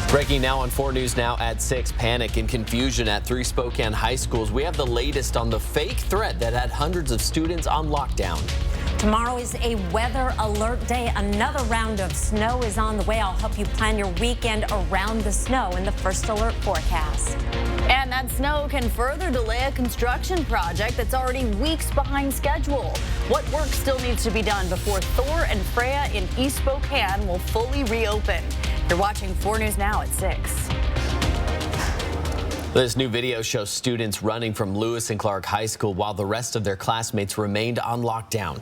Breaking now on 4 News Now at 6. Panic and confusion at 3 Spokane high schools. We have the latest on the fake threat that had hundreds of students on lockdown. Tomorrow is a weather alert day. Another round of snow is on the way. I'll help you plan your weekend around the snow in the first alert forecast. And that snow can further delay a construction project that's already weeks behind schedule. What work still needs to be done before Thor and Freya in East Spokane will fully reopen? You're watching 4 News Now at 6. This new video shows students running from Lewis and Clark High School while the rest of their classmates remained on lockdown.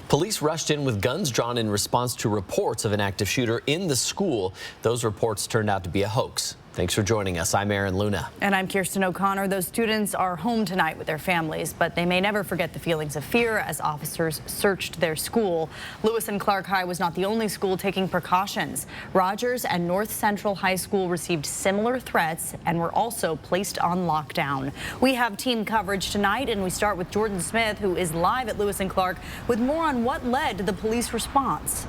Police rushed in with guns drawn in response to reports of an active shooter in the school. Those reports turned out to be a hoax. Thanks for joining us. I'm Aaron Luna. And I'm Kirsten O'Connor. Those students are home tonight with their families, but they may never forget the feelings of fear as officers searched their school. Lewis and Clark High was not the only school taking precautions. Rogers and North Central High School received similar threats and were also placed on lockdown. We have team coverage tonight, and we start with Jordan Smith, who is live at Lewis and Clark with more on what led to the police response.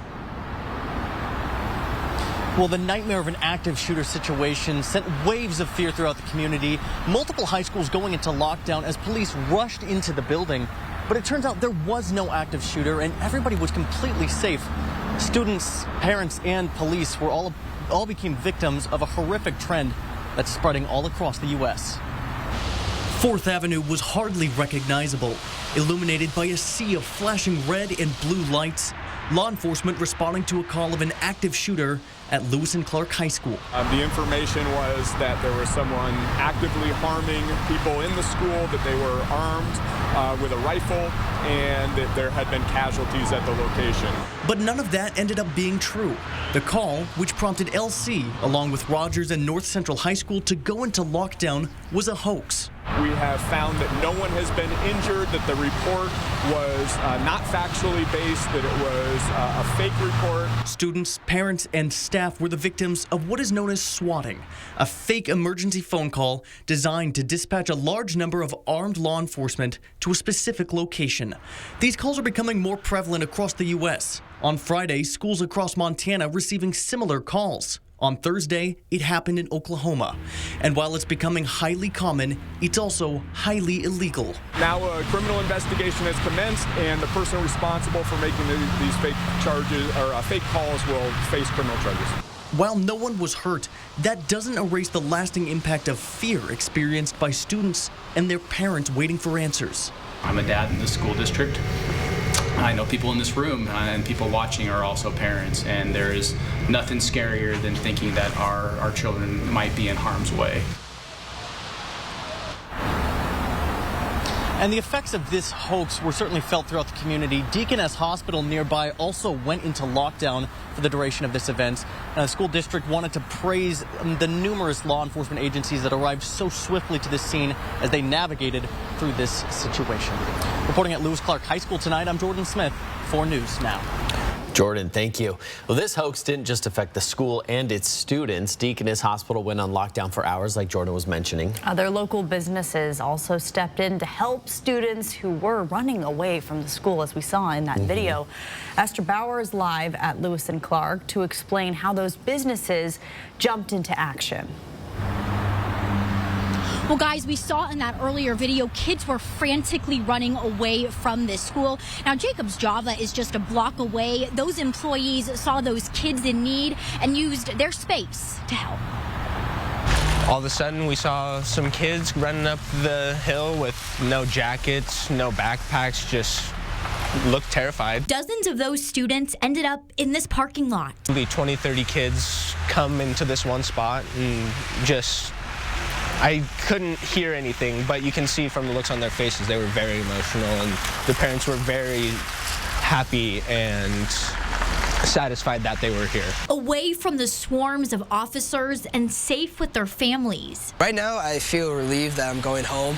Well, the nightmare of an active shooter situation sent waves of fear throughout the community. Multiple high schools going into lockdown as police rushed into the building. But it turns out there was no active shooter and everybody was completely safe. Students, parents, and police were all became victims of a horrific trend that's spreading all across the U.S. 4th Avenue was hardly recognizable, illuminated by a sea of flashing red and blue lights. Law enforcement responding to a call of an active shooter at Lewis and Clark High School. The information was that there was someone actively harming people in the school, that they were armed with a rifle, and that there had been casualties at the location. But none of that ended up being true. The call, which prompted LC, along with Rogers and North Central High School, to go into lockdown, was a hoax. We have found that no one has been injured, that the report was not factually based, that it was a fake report. Students, parents, and staff were the victims of what is known as swatting, a fake emergency phone call designed to dispatch a large number of armed law enforcement to a specific location. These calls are becoming more prevalent across the U.S. On Friday, schools across Montana receiving similar calls. On Thursday, it happened in Oklahoma. And while it's becoming highly common, it's also highly illegal. Now a criminal investigation has commenced, and the person responsible for making these fake charges or fake calls will face criminal charges. While no one was hurt, that doesn't erase the lasting impact of fear experienced by students and their parents waiting for answers. I'm a dad in the school district. I know people in this room and people watching are also parents, and there is nothing scarier than thinking that our children might be in harm's way. And the effects of this hoax were certainly felt throughout the community. Deaconess Hospital nearby also went into lockdown for the duration of this event. The school district wanted to praise the numerous law enforcement agencies that arrived so swiftly to the scene as they navigated through this situation. Reporting at Lewis Clark High School tonight, I'm Jordan Smith, 4 News Now. Jordan, thank you. Well, this hoax didn't just affect the school and its students. Deaconess Hospital went on lockdown for hours, like Jordan was mentioning. Other local businesses also stepped in to help students who were running away from the school, as we saw in that video. Esther Bauer is live at Lewis and Clark to explain how those businesses jumped into action. Well, guys, we saw in that earlier video, kids were frantically running away from this school. Now, Jacobs Java is just a block away. Those employees saw those kids in need and used their space to help. All of a sudden, we saw some kids running up the hill with no jackets, no backpacks, just looked terrified. Dozens of those students ended up in this parking lot. Maybe 20, 30 kids come into this one spot and just... I couldn't hear anything, but you can see from the looks on their faces, they were very emotional, and the parents were very happy and satisfied that they were here. Away from the swarms of officers and safe with their families. Right now, I feel relieved that I'm going home.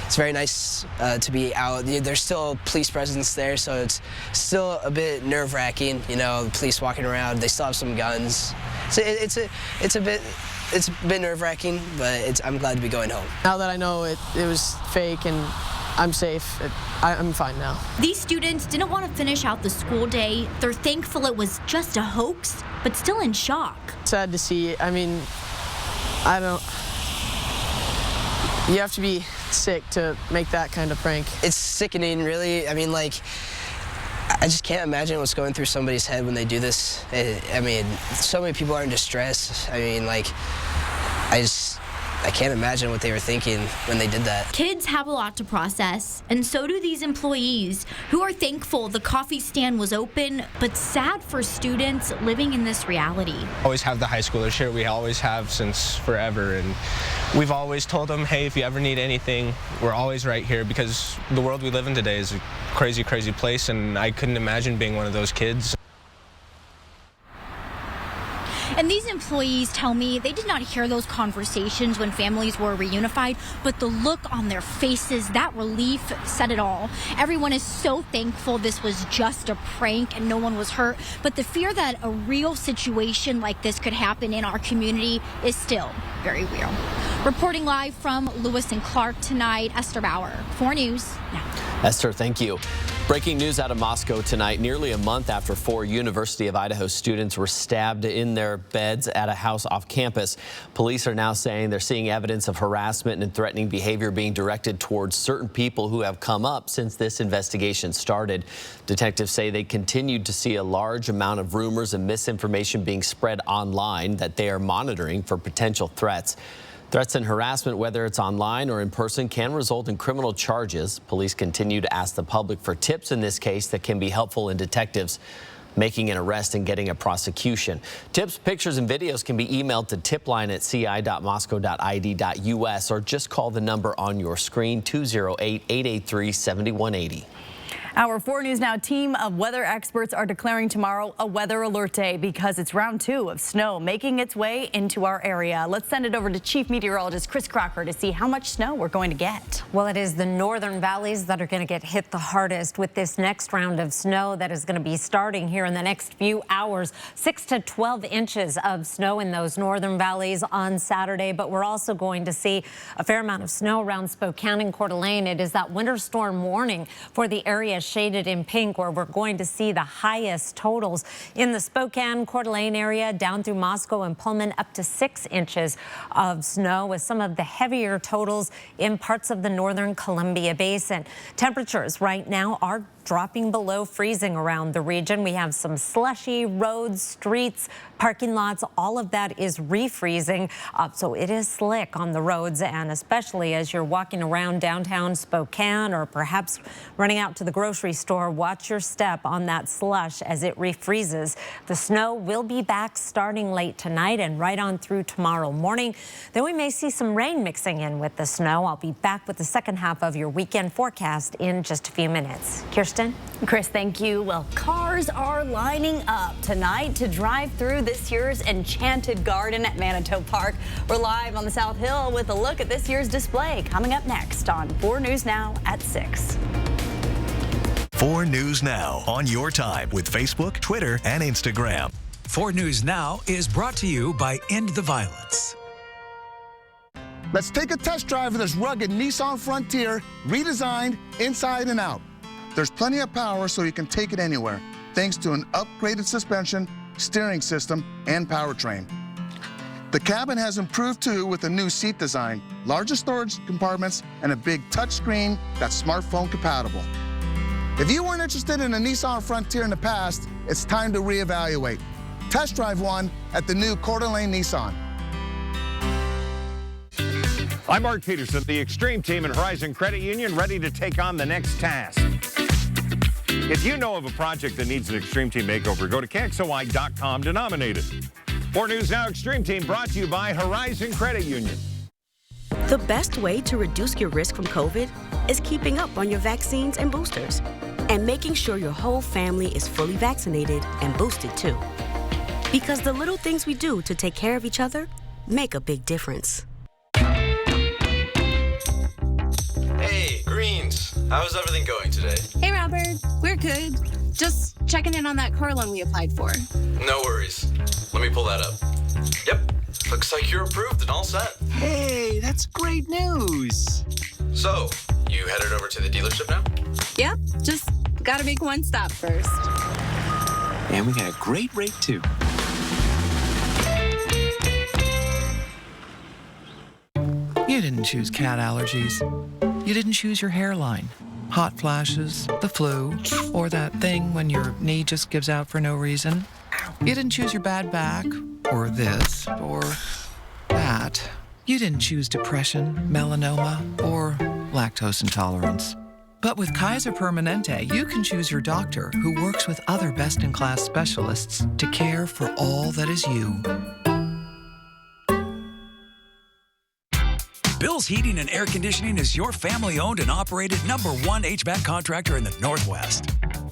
It's very nice to be out. There's still police presence there, so it's still a bit nerve-wracking. You know, the police walking around, they still have some guns. So it's a bit nerve-wracking, but I'm glad to be going home. Now that I know it was fake and I'm safe. I'm fine now. These students didn't want to finish out the school day. They're thankful it was just a hoax, but still in shock. Sad to see. I mean, you have to be sick to make that kind of prank. It's sickening, really. I mean, like, I just can't imagine what's going through somebody's head when they do this. I mean, so many people are in distress. I mean, like, I can't imagine what they were thinking when they did that. Kids have a lot to process, and so do these employees who are thankful the coffee stand was open, but sad for students living in this reality. Always have the high schoolers here. We always have since forever, and we've always told them, hey, if you ever need anything, we're always right here, because the world we live in today is a crazy, crazy place, and I couldn't imagine being one of those kids. And these employees tell me they did not hear those conversations when families were reunified, but the look on their faces, that relief said it all. Everyone is so thankful this was just a prank and no one was hurt, but the fear that a real situation like this could happen in our community is still very real. Reporting live from Lewis and Clark tonight, Esther Bauer, 4 News Now. Esther, thank you. Breaking news out of Moscow tonight, nearly a month after 4 University of Idaho students were stabbed in their beds at a house off campus. Police are now saying they're seeing evidence of harassment and threatening behavior being directed towards certain people who have come up since this investigation started. Detectives say they continued to see a large amount of rumors and misinformation being spread online that they are monitoring for potential threats. Threats and harassment, whether it's online or in person, can result in criminal charges. Police continue to ask the public for tips in this case that can be helpful in detectives making an arrest and getting a prosecution. Tips, pictures, and videos can be emailed to tipline@ci.moscow.id.us or just call the number on your screen, 208-883-7180. Our 4 News Now team of weather experts are declaring tomorrow a weather alert day because it's round 2 of snow making its way into our area. Let's send it over to Chief Meteorologist Chris Crocker to see how much snow we're going to get. Well, it is the northern valleys that are going to get hit the hardest with this next round of snow that is going to be starting here in the next few hours. 6 to 12 inches of snow in those northern valleys on Saturday, but we're also going to see a fair amount of snow around Spokane and Coeur d'Alene. It is that winter storm warning for the area shaded in pink, where we're going to see the highest totals in the Spokane, Coeur d'Alene area, down through Moscow and Pullman, up to 6 inches of snow, with some of the heavier totals in parts of the northern Columbia Basin. Temperatures right now are dropping below freezing around the region. We have some slushy roads, streets, parking lots. All of that is refreezing, so it is slick on the roads, and especially as you're walking around downtown Spokane or perhaps running out to the grocery store, watch your step on that slush as it refreezes. The snow will be back starting late tonight and right on through tomorrow morning. Then we may see some rain mixing in with the snow. I'll be back with the second half of your weekend forecast in just a few minutes. Kirsten? Chris, thank you. Well, cars are lining up tonight to drive through this year's Enchanted Garden at Manitou Park. We're live on the South Hill with a look at this year's display coming up next on 4 News Now at 6. 4 News Now on your time with Facebook, Twitter, and Instagram. 4 News Now is brought to you by End the Violence. Let's take a test drive of this rugged Nissan Frontier, redesigned inside and out. There's plenty of power so you can take it anywhere, thanks to an upgraded suspension, steering system, and powertrain. The cabin has improved too with a new seat design, larger storage compartments, and a big touchscreen that's smartphone compatible. If you weren't interested in a Nissan Frontier in the past, it's time to reevaluate. Test drive one at the new Coeur d'Alene Nissan. I'm Mark Peterson, the Extreme Team and Horizon Credit Union, ready to take on the next task. If you know of a project that needs an Extreme Team makeover, go to KXOY.com to nominate it. 4 News Now Extreme Team brought to you by Horizon Credit Union. The best way to reduce your risk from COVID is keeping up on your vaccines and boosters and making sure your whole family is fully vaccinated and boosted too. Because the little things we do to take care of each other make a big difference. Hey, Greens. How's everything going today? Hey, Robert. We're good. Just checking in on that car loan we applied for. No worries. Let me pull that up. Yep. Looks like you're approved and all set. Hey, that's great news. So, You headed over to the dealership now? Yep, just gotta make one stop first. And we got a great rate, too. You didn't choose cat allergies. You didn't choose your hairline, hot flashes, the flu, or that thing when your knee just gives out for no reason. You didn't choose your bad back, or this, or that. You didn't choose depression, melanoma, or lactose intolerance. But with Kaiser Permanente, you can choose your doctor who works with other best-in-class specialists to care for all that is you. Bill's Heating and Air Conditioning is your family-owned and operated #1 HVAC contractor in the Northwest.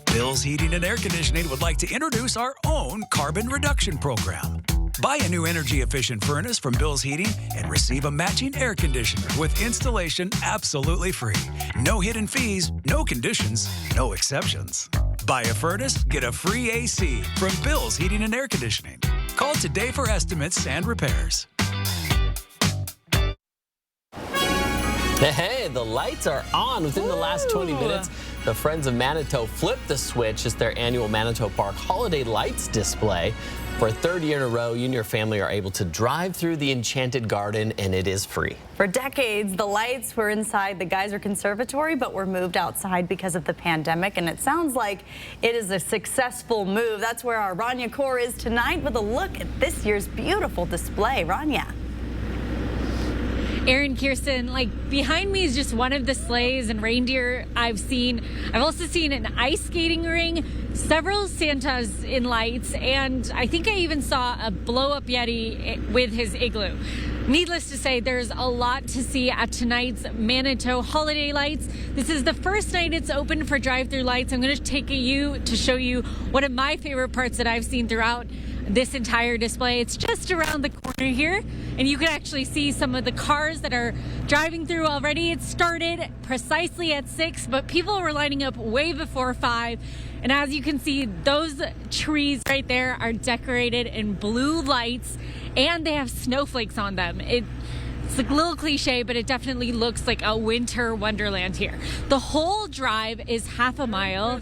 Bill's Heating and Air Conditioning would like to introduce our own carbon reduction program. Buy a new energy-efficient furnace from Bill's Heating and receive a matching air conditioner with installation absolutely free. No hidden fees, no conditions, no exceptions. Buy a furnace, get a free AC from Bill's Heating and Air Conditioning. Call today for estimates and repairs. Hey, the lights are on within the last 20 minutes. The Friends of Manitou flipped the switch. It's their annual Manitou Park Holiday Lights display. For a third year in a row, you and your family are able to drive through the Enchanted Garden, and it is free. For decades, the lights were inside the Geyser Conservatory, but were moved outside because of the pandemic, and it sounds like it is a successful move. That's where our Rania Kaur is tonight with a look at this year's beautiful display. Rania. Aaron, Kirsten, like behind me is just one of the sleighs and reindeer I've seen. I've also seen an ice skating ring, several Santas in lights, and I think I even saw a blow-up Yeti with his igloo. Needless to say, there's a lot to see at tonight's Manitou Holiday Lights. This is the first night it's open for drive-through lights. I'm going to take you to show you one of my favorite parts that I've seen throughout this entire display. It's just around the corner here, and you can actually see some of the cars that are driving through already. It started precisely at 6, but people were lining up way before 5. And as you can see, those trees right there are decorated in blue lights, and they have snowflakes on them. It's like a little cliche, but it definitely looks like a winter wonderland here. The whole drive is half a mile.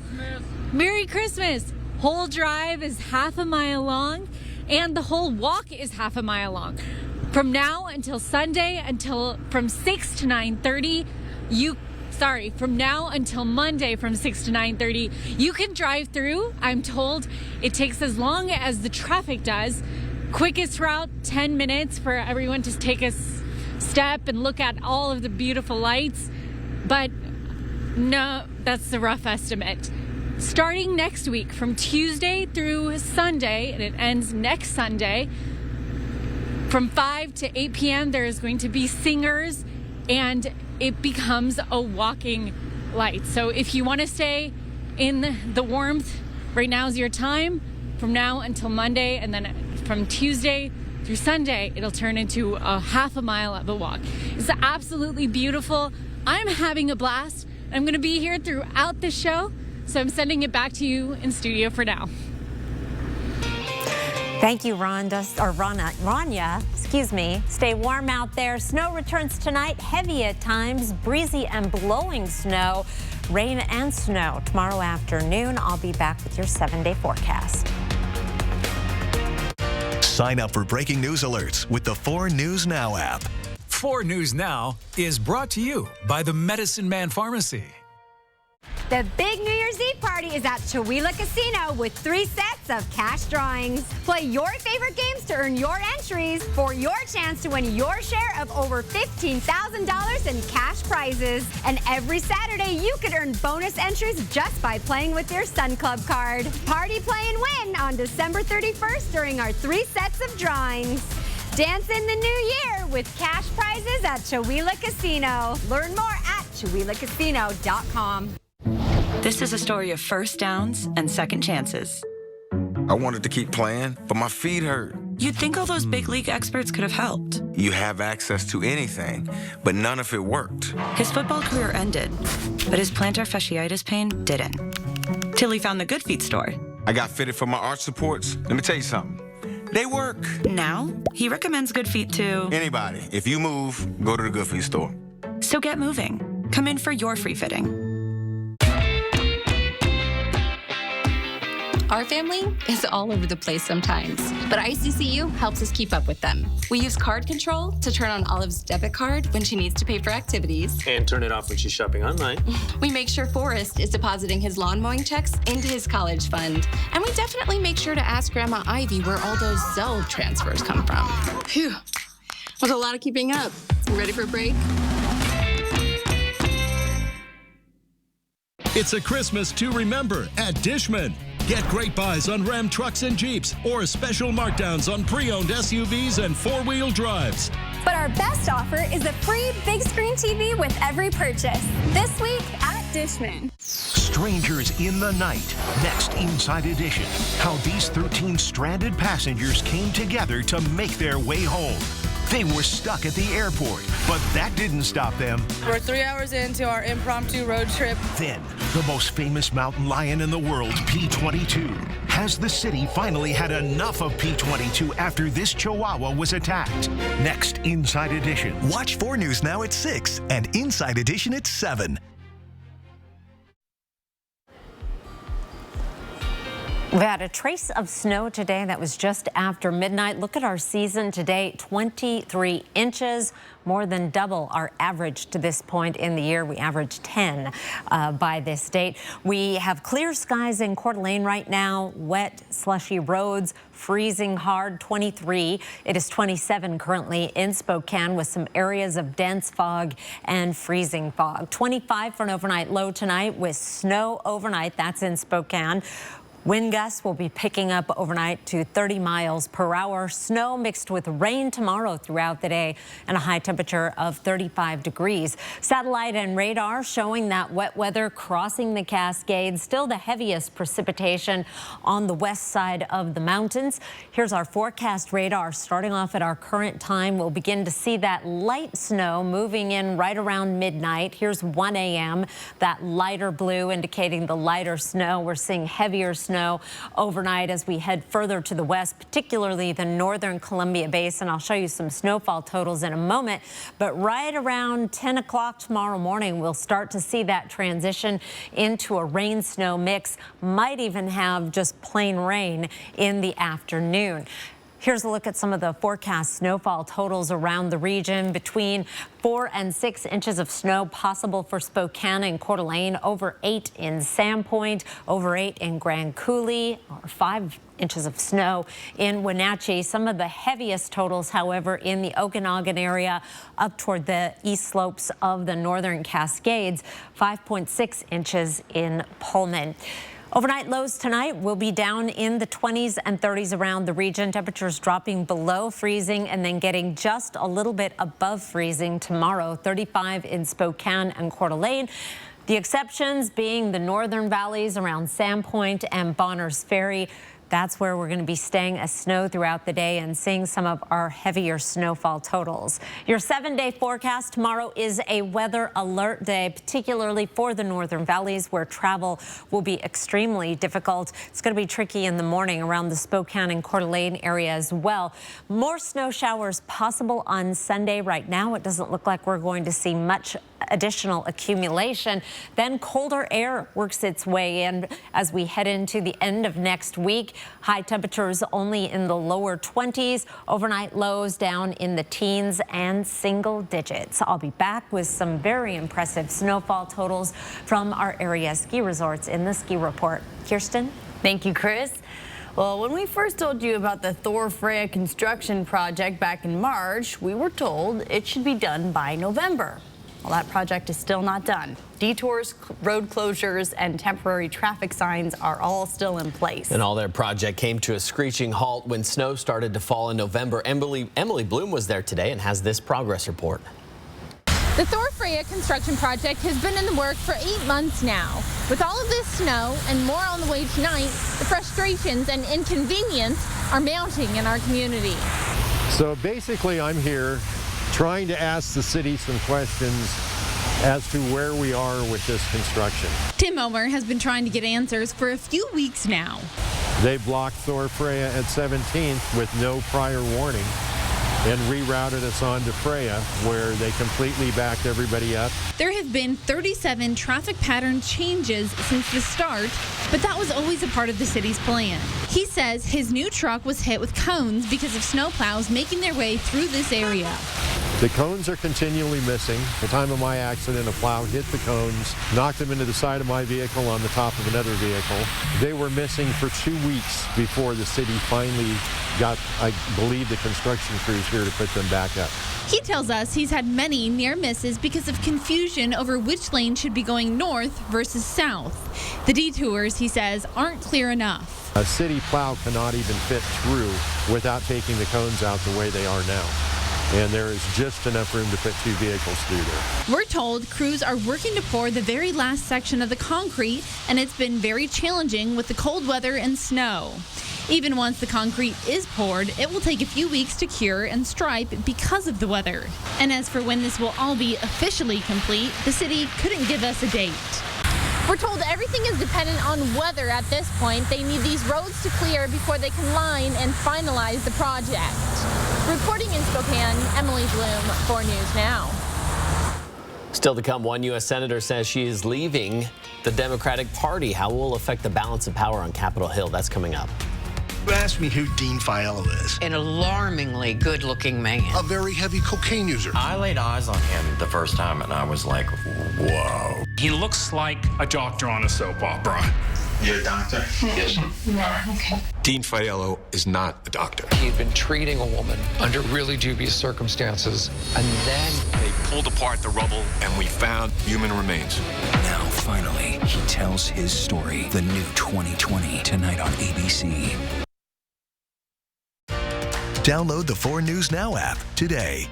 Merry Christmas! Whole drive is half a mile long, and the whole walk is half a mile long. From now until Sunday, from 6 to 9:30, from now until Monday from 6 to 9:30, you can drive through. I'm told it takes as long as the traffic does. Quickest route, 10 minutes for everyone to take a step and look at all of the beautiful lights. But no, that's the rough estimate. Starting next week from Tuesday through Sunday, and it ends next Sunday, from 5 to 8 p.m., there is going to be singers, and it becomes a walking light. So if you want to stay in the warmth, right now is your time. From now until Monday, and then from Tuesday through Sunday, it'll turn into a half a mile of a walk. It's absolutely beautiful. I'm having a blast. I'm going to be here throughout the show. So I'm sending it back to you in studio for now. Thank you, Rania. Excuse me. Stay warm out there. Snow returns tonight, heavy at times, breezy and blowing snow, rain and snow. Tomorrow afternoon, I'll be back with your 7-day forecast. Sign up for breaking news alerts with the 4 News Now app. 4 News Now is brought to you by the Medicine Man Pharmacy. The big New Year's Eve party is at Chewelah Casino with 3 sets of cash drawings. Play your favorite games to earn your entries for your chance to win your share of over $15,000 in cash prizes. And every Saturday, you could earn bonus entries just by playing with your Sun Club card. Party, play, and win on December 31st during our 3 sets of drawings. Dance in the new year with cash prizes at Chewelah Casino. Learn more at ChewelahCasino.com. This is a story of first downs and second chances. I wanted to keep playing, but my feet hurt. You'd think all those big league experts could have helped. You have access to anything, but none of it worked. His football career ended, but his plantar fasciitis pain didn't. Till he found the Good Feet store. I got fitted for my arch supports. Let me tell you something. They work. Now, he recommends Good Feet to anybody. If you move, go to the Good Feet store. So get moving. Come in for your free fitting. Our family is all over the place sometimes, but ICCU helps us keep up with them. We use card control to turn on Olive's debit card when she needs to pay for activities. And turn it off when she's shopping online. We make sure Forrest is depositing his lawn mowing checks into his college fund. And we definitely make sure to ask Grandma Ivy where all those Zelle transfers come from. Phew, was a lot of keeping up. You ready for a break? It's a Christmas to remember at Dishman. Get great buys on Ram trucks and Jeeps or special markdowns on pre-owned SUVs and four-wheel drives. But our best offer is a free big screen TV with every purchase. This week at Dishman. Strangers in the Night. Next Inside Edition. How these 13 stranded passengers came together to make their way home. They were stuck at the airport, but that didn't stop them. We're 3 hours into our impromptu road trip. Then, the most famous mountain lion in the world, P-22. Has the city finally had enough of P-22 after this chihuahua was attacked? Next Inside Edition. Watch 4 News now at 6 and Inside Edition at 7. We had a trace of snow today that was just after midnight. Look at our season today, 23 inches, more than double our average to this point in the year. We averaged 10 by this date. We have clear skies in Coeur d'Alene right now, wet, slushy roads, freezing hard, 23. It is 27 currently in Spokane with some areas of dense fog and freezing fog. 25 for an overnight low tonight with snow overnight. That's in Spokane. Wind gusts will be picking up overnight to 30 miles per hour. Snow mixed with rain tomorrow throughout the day and a high temperature of 35 degrees. Satellite and radar showing that wet weather crossing the Cascades. Still the heaviest precipitation on the west side of the mountains. Here's our forecast radar starting off at our current time. We'll begin to see that light snow moving in right around midnight. Here's 1 a.m. That lighter blue indicating the lighter snow. We're seeing heavier snow overnight as we head further to the west, particularly the northern Columbia Basin. I'll show you some snowfall totals in a moment, but right around 10 o'clock tomorrow morning, we'll start to see that transition into a rain-snow mix. Might even have just plain rain in the afternoon. Here's a look at some of the forecast snowfall totals around the region. Between 4 and 6 inches of snow possible for Spokane and Coeur d'Alene, over 8 in Sandpoint, over 8 in Grand Coulee, or 5 inches of snow in Wenatchee. Some of the heaviest totals, however, in the Okanagan area up toward the east slopes of the northern Cascades, 5.6 inches in Pullman. Overnight lows tonight will be down in the 20s and 30s around the region. Temperatures dropping below freezing and then getting just a little bit above freezing tomorrow. 35 in Spokane and Coeur d'Alene. The exceptions being the northern valleys around Sandpoint and Bonners Ferry. That's where we're going to be staying as snow throughout the day and seeing some of our heavier snowfall totals. Your 7-day forecast tomorrow is a weather alert day, particularly for the northern valleys where travel will be extremely difficult. It's going to be tricky in the morning around the Spokane and Coeur d'Alene area as well. More snow showers possible on Sunday. Right now, it doesn't look like we're going to see much additional accumulation. Then colder air works its way in as we head into the end of next week. High temperatures only in the lower 20s. Overnight lows down in the teens and single digits. I'll be back with some very impressive snowfall totals from our area ski resorts in the Ski Report. Kirsten? Thank you, Chris. Well, when we first told you about the Thor Freya construction project back in March, we were told it should be done by November. Well, that project is still not done. Detours, road closures, and temporary traffic signs are all still in place. And all their project came to a screeching halt when snow started to fall in November. Emily Bloom was there today and has this progress report. The Thor Freya construction project has been in the works for 8 months now. With all of this snow and more on the way tonight, the frustrations and inconvenience are mounting in our community. So basically, I'm here trying to ask the city some questions as to where we are with this construction. Tim Omer has been trying to get answers for a few weeks now. They blocked Thor Freya at 17th with no prior warning. and rerouted us on to Freya, where they completely backed everybody up. There have been 37 traffic pattern changes since the start, but that was always a part of the city's plan. He says his new truck was hit with cones because of snowplows making their way through this area. The cones are continually missing. At the time of my accident, a plow hit the cones, knocked them into the side of my vehicle on the top of another vehicle. They were missing for 2 weeks before the city finally got, I believe, the construction crews here to put them back up. He tells us he's had many near misses because of confusion over which lane should be going north versus south. The detours, he says, aren't clear enough. A city plow cannot even fit through without taking the cones out the way they are now. And there is just enough room to put 2 vehicles through there. We're told crews are working to pour the very last section of the concrete, and it's been very challenging with the cold weather and snow. Even once the concrete is poured, it will take a few weeks to cure and stripe because of the weather. And as for when this will all be officially complete, the city couldn't give us a date. We're told everything is dependent on weather at this point. They need these roads to clear before they can line and finalize the project. Reporting in Spokane, Emily Bloom, 4 News Now. Still to come, one U.S. senator says she is leaving the Democratic Party. How will it affect the balance of power on Capitol Hill? That's coming up. You asked me who Dean Fiello is. An alarmingly good-looking man. A very heavy cocaine user. I laid eyes on him the first time, and I was like, whoa. He looks like a doctor on a soap opera. You're a doctor? Yes. Yeah, okay. Dean Fiello is not a doctor. He'd been treating a woman under really dubious circumstances, and then they pulled apart the rubble, and we found human remains. Now, finally, he tells his story. The new 2020, tonight on ABC. Download the 4 News Now app today.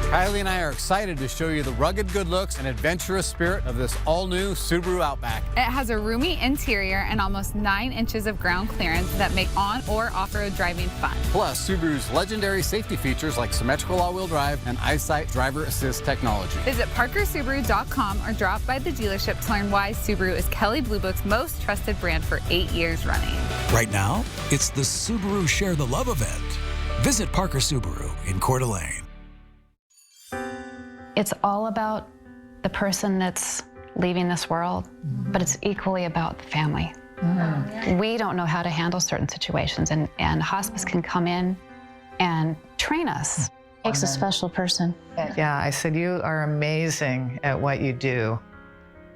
Kylie and I are excited to show you the rugged good looks and adventurous spirit of this all-new Subaru Outback. It has a roomy interior and almost 9 inches of ground clearance that make on- or off-road driving fun. Plus, Subaru's legendary safety features like symmetrical all-wheel drive and EyeSight driver assist technology. Visit ParkerSubaru.com or drop by the dealership to learn why Subaru is Kelley Blue Book's most trusted brand for 8 years running. Right now, it's the Subaru Share the Love event. Visit Parker Subaru in Coeur d'Alene. It's all about the person that's leaving this world, but it's equally about the family. We don't know how to handle certain situations, and hospice can come in and train us. Takes a special person. Yeah, I said, you are amazing at what you do.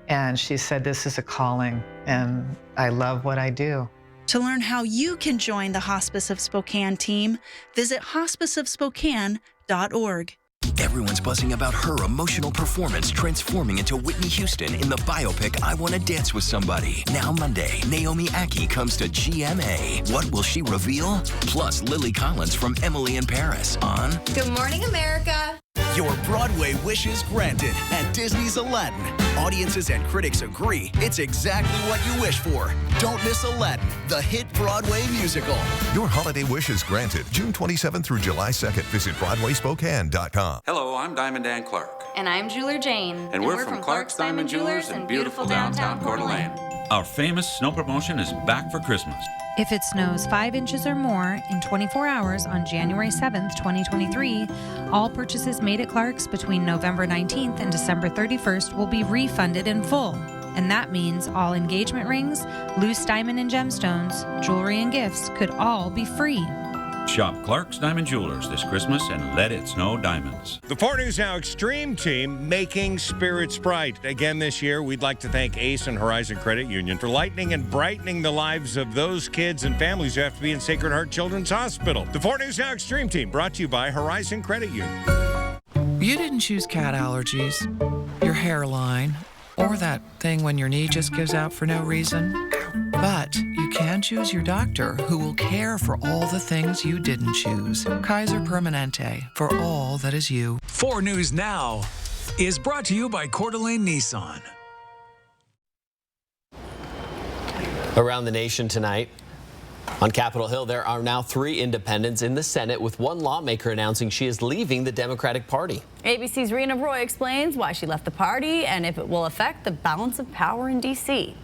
And she said, this is a calling, and I love what I do. To learn how you can join the Hospice of Spokane team, visit hospiceofspokane.org. Everyone's buzzing about her emotional performance transforming into Whitney Houston in the biopic I Want to Dance with Somebody. Now Monday, Naomi Ackie comes to GMA. What will she reveal? Plus, Lily Collins from Emily in Paris on Good Morning America. Your Broadway wishes granted at Disney's Aladdin. Audiences and critics agree it's exactly what you wish for. Don't miss Aladdin, the hit Broadway musical. Your holiday wish is granted June 27th through July 2nd. Visit BroadwaySpokane.com. Hello, I'm Diamond Dan Clark. And I'm Jeweler Jane. And we're from Clark's Diamond Jewelers in beautiful downtown Coeur d'Alene. Our famous snow promotion is back for Christmas. If it snows 5 inches or more in 24 hours on January 7th, 2023, all purchases made at Clark's between November 19th and December 31st will be refunded in full. And that means all engagement rings, loose diamond and gemstones, jewelry and gifts could all be free. Shop Clark's Diamond Jewelers this Christmas and let it snow diamonds. The 4 News Now Extreme team making spirits bright. Again this year, we'd like to thank ACE and Horizon Credit Union for lightening and brightening the lives of those kids and families who have to be in Sacred Heart Children's Hospital. The 4 News Now Extreme team brought to you by Horizon Credit Union. You didn't choose cat allergies, your hairline, or that thing when your knee just gives out for no reason. But you can choose your doctor who will care for all the things you didn't choose. Kaiser Permanente, for all that is you. 4 News Now is brought to you by Coeur d'Alene Nissan. Around the nation tonight, on Capitol Hill, there are now 3 independents in the Senate, with one lawmaker announcing she is leaving the Democratic Party. ABC's Rena Roy explains why she left the party and if it will affect the balance of power in D.C.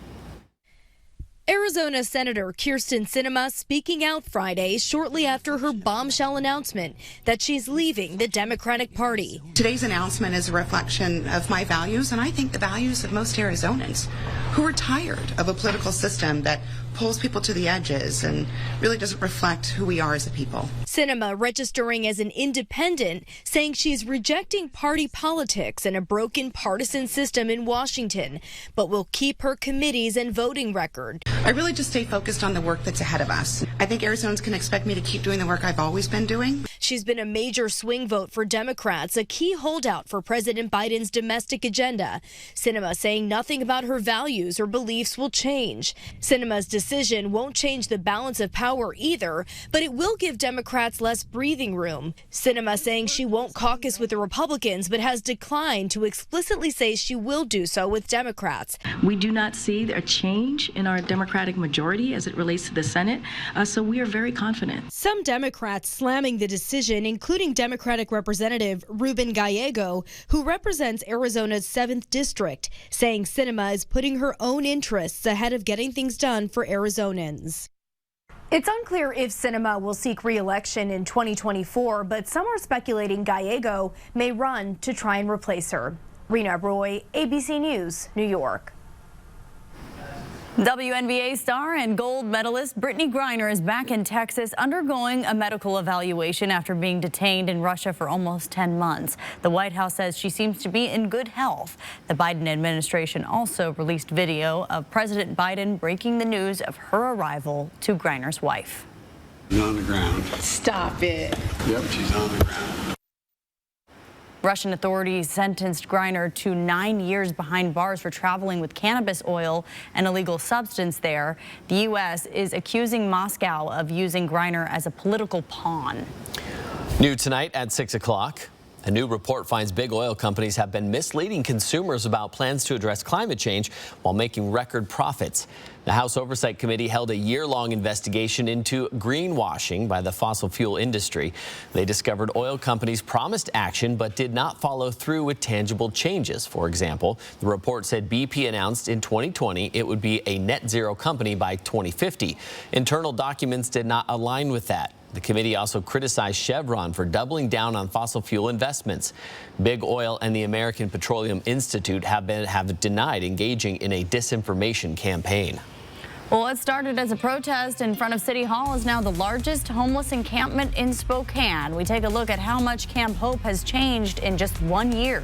Arizona Senator Kyrsten Sinema speaking out Friday shortly after her bombshell announcement that she's leaving the Democratic Party. Today's announcement is a reflection of my values, and I think the values of most Arizonans who are tired of a political system that pulls people to the edges and really doesn't reflect who we are as a people. Sinema registering as an independent, saying she's rejecting party politics and a broken partisan system in Washington, but will keep her committees and voting record. I really just stay focused on the work that's ahead of us. I think Arizonans can expect me to keep doing the work I've always been doing. She's been a major swing vote for Democrats, a key holdout for President Biden's domestic agenda. Sinema saying nothing about her values or beliefs will change. Sinema's decision won't change the balance of power either, but it will give Democrats less breathing room. Sinema saying she won't caucus with the Republicans, but has declined to explicitly say she will do so with Democrats. We do not see a change in our Democratic majority as it relates to the Senate, so we are very confident. Some Democrats slamming the decision, including Democratic Representative Ruben Gallego, who represents Arizona's 7th District, saying Sinema is putting her own interests ahead of getting things done for Arizonans. It's unclear if Sinema will seek re-election in 2024, but some are speculating Gallego may run to try and replace her. Rena Roy, ABC News, New York. WNBA star and gold medalist Brittany Griner is back in Texas undergoing a medical evaluation after being detained in Russia for almost 10 months. The White House says she seems to be in good health. The Biden administration also released video of President Biden breaking the news of her arrival to Griner's wife. She's on the ground. Stop it. Yep, she's on the ground. Russian authorities sentenced Griner to 9 years behind bars for traveling with cannabis oil, an illegal substance there. The U.S. is accusing Moscow of using Griner as a political pawn. New tonight at 6 o'clock. A new report finds big oil companies have been misleading consumers about plans to address climate change while making record profits. The House Oversight Committee held a year-long investigation into greenwashing by the fossil fuel industry. They discovered oil companies promised action but did not follow through with tangible changes. For example, the report said BP announced in 2020 it would be a net zero company by 2050. Internal documents did not align with that. The committee also criticized Chevron for doubling down on fossil fuel investments. Big Oil and the American Petroleum Institute have denied engaging in a disinformation campaign. Well, what started as a protest in front of City Hall is now the largest homeless encampment in Spokane. We take a look at how much Camp Hope has changed in just 1 year.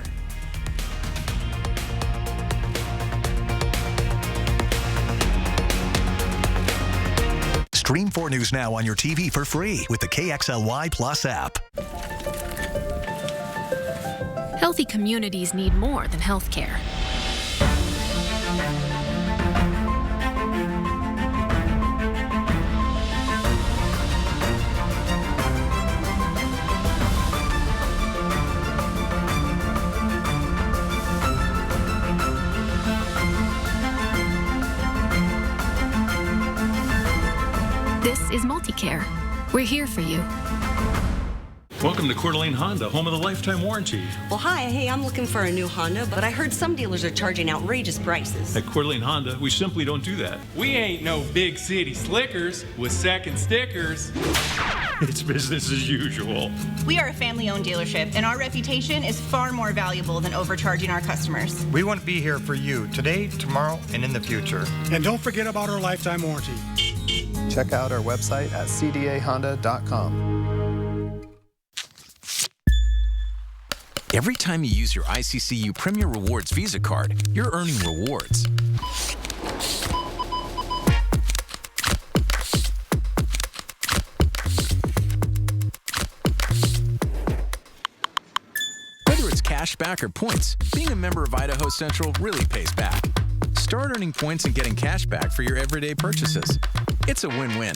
Stream 4 News Now on your TV for free with the KXLY Plus app. Healthy communities need more than health care. This is MultiCare. We're here for you. Welcome to Coeur d'Alene Honda, home of the lifetime warranty. Well, hi. Hey, I'm looking for a new Honda, but I heard some dealers are charging outrageous prices. At Coeur d'Alene Honda, we simply don't do that. We ain't no big city slickers with second stickers. It's business as usual. We are a family-owned dealership, and our reputation is far more valuable than overcharging our customers. We want to be here for you today, tomorrow, and in the future. And don't forget about our lifetime warranty. Check out our website at cdahonda.com. Every time you use your ICCU Premier Rewards Visa card, you're earning rewards. Whether it's cash back or points, being a member of Idaho Central really pays back. Start earning points and getting cash back for your everyday purchases. It's a win-win.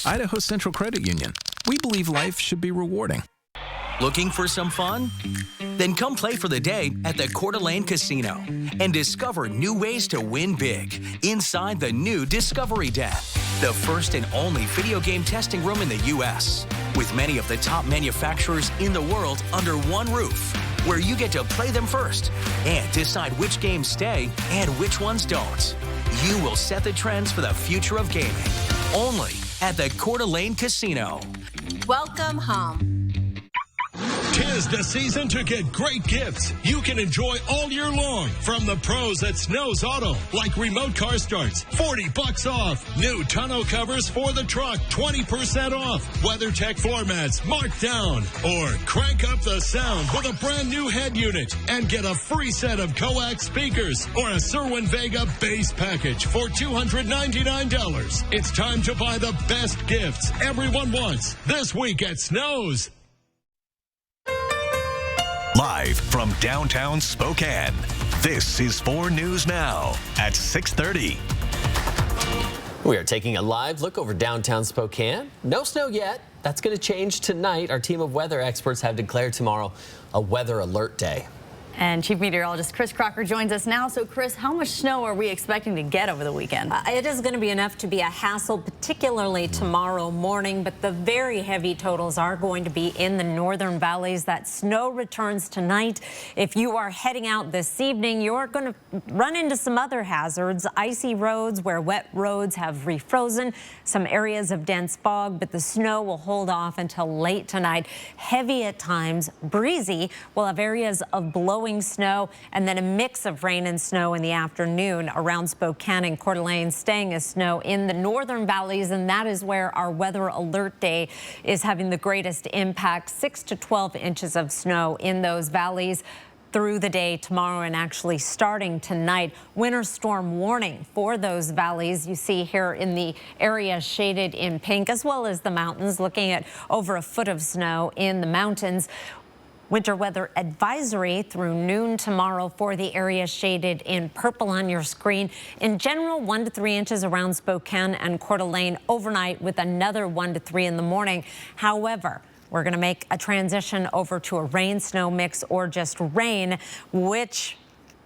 Idaho Central Credit Union. We believe life should be rewarding. Looking for some fun? Then come play for the day at the Coeur d'Alene Casino and discover new ways to win big inside the new Discovery Den, the first and only video game testing room in the U.S. with many of the top manufacturers in the world under one roof, where you get to play them first and decide which games stay and which ones don't. you will set the trends for the future of gaming. Only at the Coeur d'Alene Casino. Welcome home. 'Tis the season to get great gifts you can enjoy all year long from the pros at Snow's Auto, like remote car starts, $40 off. New tonneau covers for the truck, 20% off. WeatherTech floor mats marked down. Or crank up the sound with a brand new head unit and get a free set of coax speakers or a Cerwin Vega bass package for $299. It's time to buy the best gifts everyone wants this week at Snow's. Live from downtown Spokane, this is 4 News Now at 6:30. We are taking a live look over downtown Spokane. No snow yet. That's going to change tonight. Our team of weather experts have declared tomorrow a weather alert day. And Chief Meteorologist Chris Crocker joins us now. So, Chris, how much snow are we expecting to get over the weekend? It is going to be enough to be a hassle, particularly tomorrow morning, but the very heavy totals are going to be in the northern valleys. That snow returns tonight. If you are heading out this evening, you're going to run into some other hazards. Icy roads where wet roads have refrozen, some areas of dense fog, but the snow will hold off until late tonight. Heavy at times, breezy. We'll have areas of blowing snow and then a mix of rain and snow in the afternoon around Spokane and Coeur d'Alene, staying as snow in the northern valleys, and that is where our weather alert day is having the greatest impact. 6 to 12 inches of snow in those valleys through the day tomorrow and actually starting tonight. Winter storm warning for those valleys you see here in the area shaded in pink, as well as the mountains, looking at over a foot of snow in the mountains. Winter weather advisory through noon tomorrow for the area shaded in purple on your screen. In general, 1 to 3 inches around Spokane and Coeur d'Alene overnight, with another 1 to 3 in the morning. However, we're going to make a transition over to a rain-snow mix or just rain, which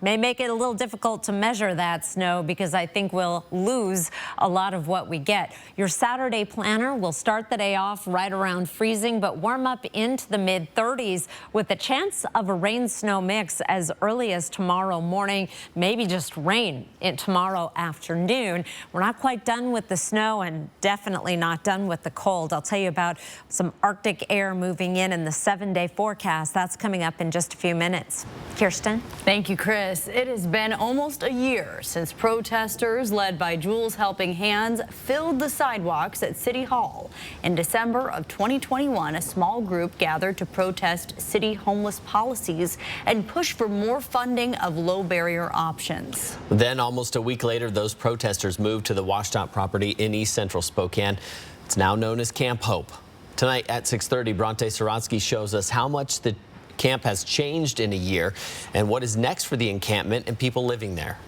may make it a little difficult to measure that snow because I think we'll lose a lot of what we get. Your Saturday planner will start the day off right around freezing, but warm up into the mid-30s with a chance of a rain-snow mix as early as tomorrow morning, maybe just rain tomorrow afternoon. We're not quite done with the snow and definitely not done with the cold. I'll tell you about some Arctic air moving in the 7-day forecast. That's coming up in just a few minutes. Kirsten? Thank you, Chris. It has been almost a year since protesters led by Jules Helping Hands filled the sidewalks at City Hall. In December of 2021, a small group gathered to protest city homeless policies and push for more funding of low barrier options. Then almost a week later, those protesters moved to the washed-out property in East Central Spokane. It's now known as Camp Hope. Tonight at 6:30, Bronte Sorotsky shows us how much the camp has changed in a year and what is next for the encampment and people living there.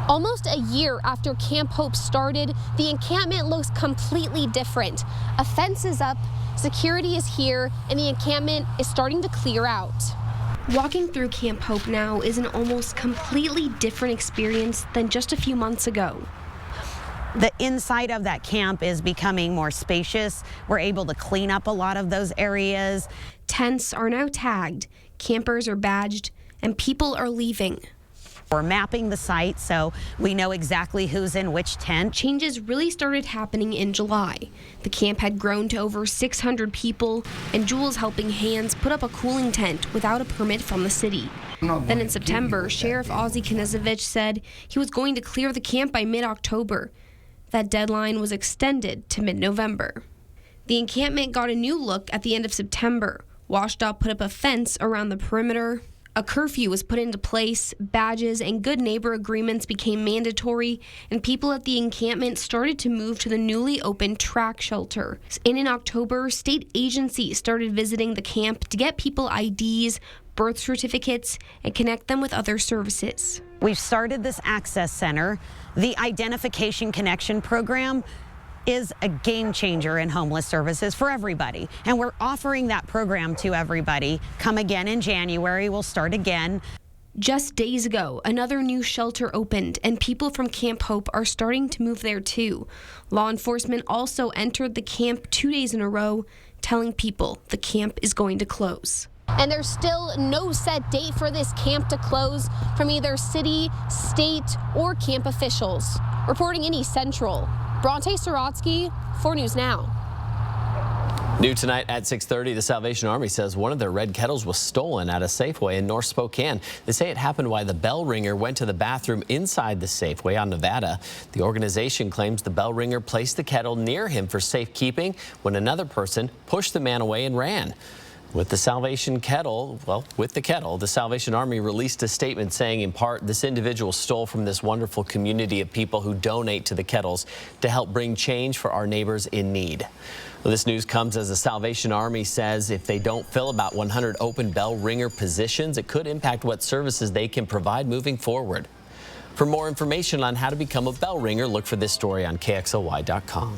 Almost a year after Camp Hope started, the encampment looks completely different. A fence is up, security is here, and the encampment is starting to clear out. Walking through Camp Hope now is an almost completely different experience than just a few months ago. The inside of that camp is becoming more spacious. We're able to clean up a lot of those areas. Tents are now tagged, campers are badged, and people are leaving. We're mapping the site so we know exactly who's in which tent. Changes really started happening in July. The camp had grown to over 600 people, and Jules Helping Hands put up a cooling tent without a permit from the city. Then in September, Sheriff Ozzie Knizovich said he was going to clear the camp by mid-October. That deadline was extended to mid-November. The encampment got a new look at the end of September. WashDOT put up a fence around the perimeter. A curfew was put into place, badges and good neighbor agreements became mandatory, and people at the encampment started to move to the newly opened track shelter. And in October, state agencies started visiting the camp to get people IDs, birth certificates, and connect them with other services. We've started this access center. The Identification Connection program is a game changer in homeless services for everybody. And we're offering that program to everybody. Come again in January, we'll start again. Just days ago, another new shelter opened, and people from Camp Hope are starting to move there too. Law enforcement also entered the camp 2 days in a row, telling people the camp is going to close. And there's still no set date for this camp to close from either city, state, or camp officials. Reporting in East Central, Bronte Sorotsky, 4 News Now. New tonight at 6:30, the Salvation Army says one of their red kettles was stolen at a Safeway in North Spokane. They say it happened while the bell ringer went to the bathroom inside the Safeway on Nevada. The organization claims the bell ringer placed the kettle near him for safekeeping when another person pushed the man away and ran. With the Salvation kettle, the Salvation Army released a statement saying, in part, this individual stole from this wonderful community of people who donate to the kettles to help bring change for our neighbors in need. Well, this news comes as the Salvation Army says if they don't fill about 100 open bell ringer positions, it could impact what services they can provide moving forward. For more information on how to become a bell ringer, look for this story on KXLY.com.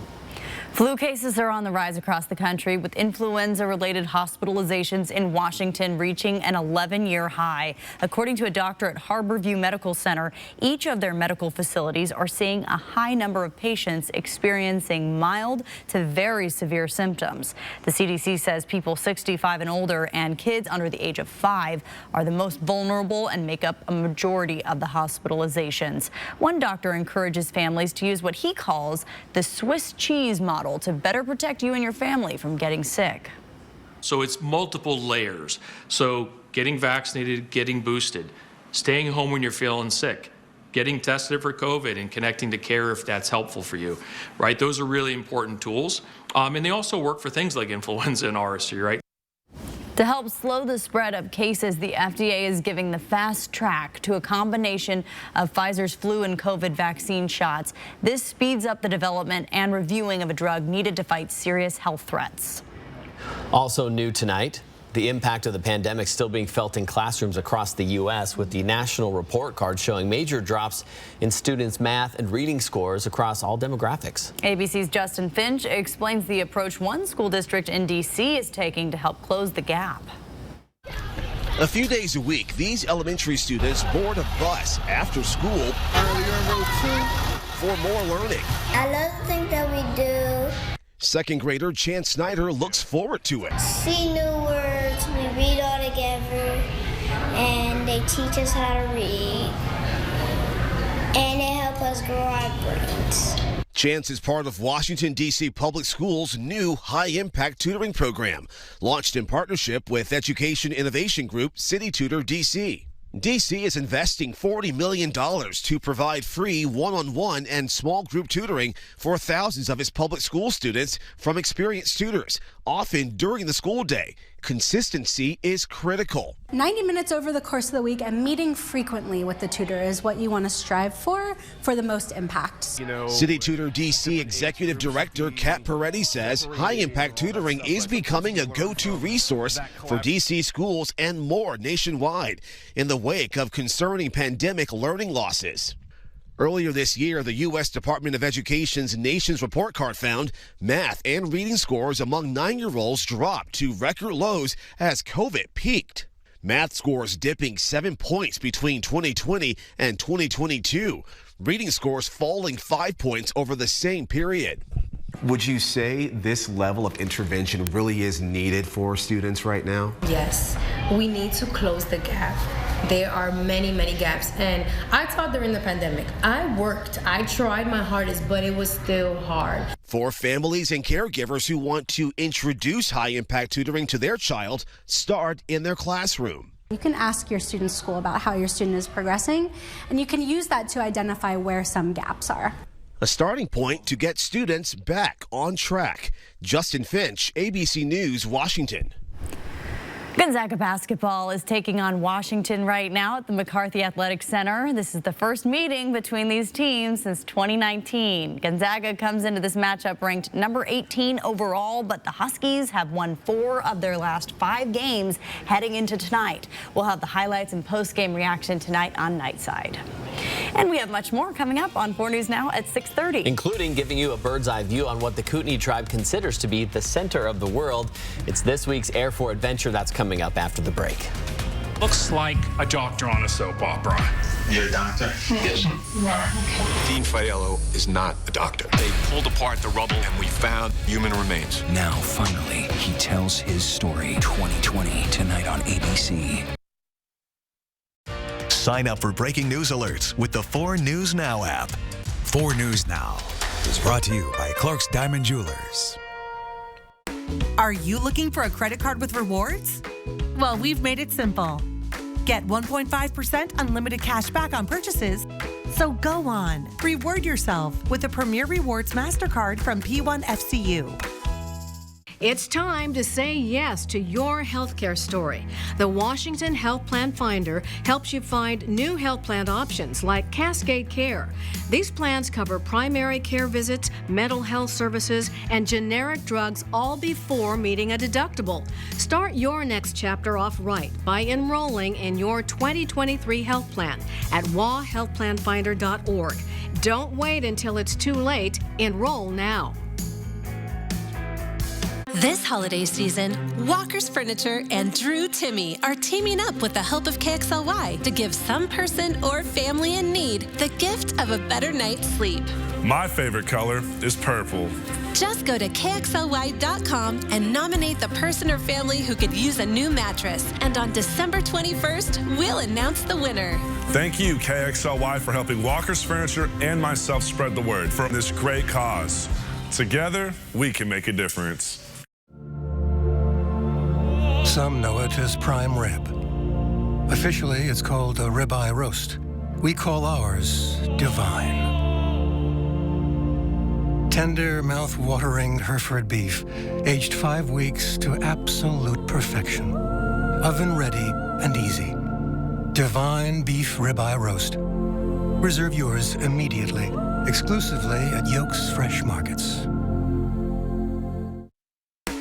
Flu cases are on the rise across the country, with influenza-related hospitalizations in Washington reaching an 11-year high. According to a doctor at Harborview Medical Center, each of their medical facilities are seeing a high number of patients experiencing mild to very severe symptoms. The CDC says people 65 and older and kids under the age of 5 are the most vulnerable and make up a majority of the hospitalizations. One doctor encourages families to use what he calls the Swiss cheese model to better protect you and your family from getting sick. So it's multiple layers. So getting vaccinated, getting boosted, staying home when you're feeling sick, getting tested for COVID and connecting to care if that's helpful for you, right? Those are really important tools. And they also work for things like influenza and RSV, right? To help slow the spread of cases, the FDA is giving the fast track to a combination of Pfizer's flu and COVID vaccine shots. This speeds up the development and reviewing of a drug needed to fight serious health threats. Also new tonight, the impact of the pandemic still being felt in classrooms across the U.S., with the national report card showing major drops in students' math and reading scores across all demographics. ABC's Justin Finch explains the approach one school district in D.C. is taking to help close the gap. A few days a week, these elementary students board a bus after school for more learning. I love the things that we do. Second grader Chance Snyder looks forward to it. See new words, we read all together, and they teach us how to read, and they help us grow our brains. Chance is part of Washington, D.C. Public Schools' new high-impact tutoring program, launched in partnership with education innovation group City Tutor DC. DC is investing $40 million to provide free one-on-one and small group tutoring for thousands of its public school students from experienced tutors, often during the school day. Consistency is critical. 90 minutes over the course of the week and meeting frequently with the tutor is what you want to strive for the most impact. City Tutor DC Executive Director Kat Peretti says high-impact tutoring is becoming a go-to resource for DC schools and more nationwide in the wake of concerning pandemic learning losses. Earlier this year, the U.S. Department of Education's Nations Report Card found math and reading scores among 9-year-olds dropped to record lows as COVID peaked. Math scores dipping 7 points between 2020 and 2022. Reading scores falling 5 points over the same period. Would you say this level of intervention really is needed for students right now? Yes, we need to close the gap. There are many, many gaps, and I taught during the pandemic. I tried my hardest, but it was still hard. For families and caregivers who want to introduce high-impact tutoring to their child, start in their classroom. You can ask your student's school about how your student is progressing, and you can use that to identify where some gaps are. A starting point to get students back on track. Justin Finch, ABC News, Washington. Gonzaga basketball is taking on Washington right now at the McCarthy Athletic Center. This is the first meeting between these teams since 2019. Gonzaga comes into this matchup ranked number 18 overall, but the Huskies have won 4 of their last 5 games heading into tonight. We'll have the highlights and post-game reaction tonight on Nightside. And we have much more coming up on 4 News Now at 6:30. Including giving you a bird's-eye view on what the Kootenai tribe considers to be the center of the world. It's this week's Air for Adventure that's coming up after the break. Looks like a doctor on a soap opera. You're a doctor? Yes. Dean Fidello is not a doctor. They pulled apart the rubble and we found human remains. Now, finally, he tells his story. 2020, tonight on ABC. Sign up for breaking news alerts with the 4 News Now app. 4 News Now is brought to you by Clark's Diamond Jewelers. Are you looking for a credit card with rewards? Well, we've made it simple. Get 1.5% unlimited cash back on purchases. So go on, reward yourself with a Premier Rewards MasterCard from P1FCU. It's time to say yes to your healthcare story. The Washington Health Plan Finder helps you find new health plan options like Cascade Care. These plans cover primary care visits, mental health services, and generic drugs all before meeting a deductible. Start your next chapter off right by enrolling in your 2023 health plan at wahealthplanfinder.org. Don't wait until it's too late. Enroll now. This holiday season, Walker's Furniture and Drew Timmy are teaming up with the help of KXLY to give some person or family in need the gift of a better night's sleep. My favorite color is purple. Just go to KXLY.com and nominate the person or family who could use a new mattress. And on December 21st, we'll announce the winner. Thank you, KXLY, for helping Walker's Furniture and myself spread the word for this great cause. Together, we can make a difference. Some know it as prime rib. Officially, it's called a ribeye roast. We call ours divine. Tender, mouth-watering Hereford beef, aged 5 weeks to absolute perfection. Oven-ready and easy. Divine beef ribeye roast. Reserve yours immediately, exclusively at Yoke's Fresh Markets.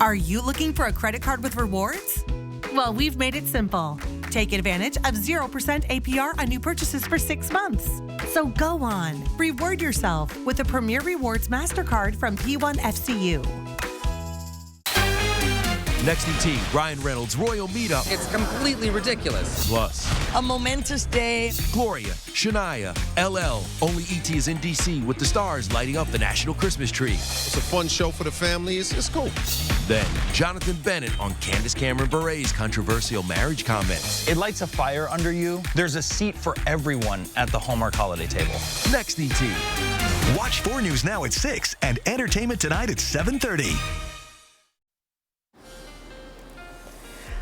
Are you looking for a credit card with rewards? Well, we've made it simple. Take advantage of 0% APR on new purchases for 6 months. So go on, reward yourself with a Premier Rewards MasterCard from P1FCU. Next ET, Ryan Reynolds' Royal Meetup. It's completely ridiculous. Plus, a momentous day. Gloria, Shania, LL. Only ET is in DC with the stars lighting up the National Christmas Tree. It's a fun show for the family. It's cool. Then, Jonathan Bennett on Candace Cameron Bure's controversial marriage comments. It lights a fire under you. There's a seat for everyone at the Hallmark holiday table. Next ET. Watch 4 News Now at 6 and Entertainment Tonight at 7:30.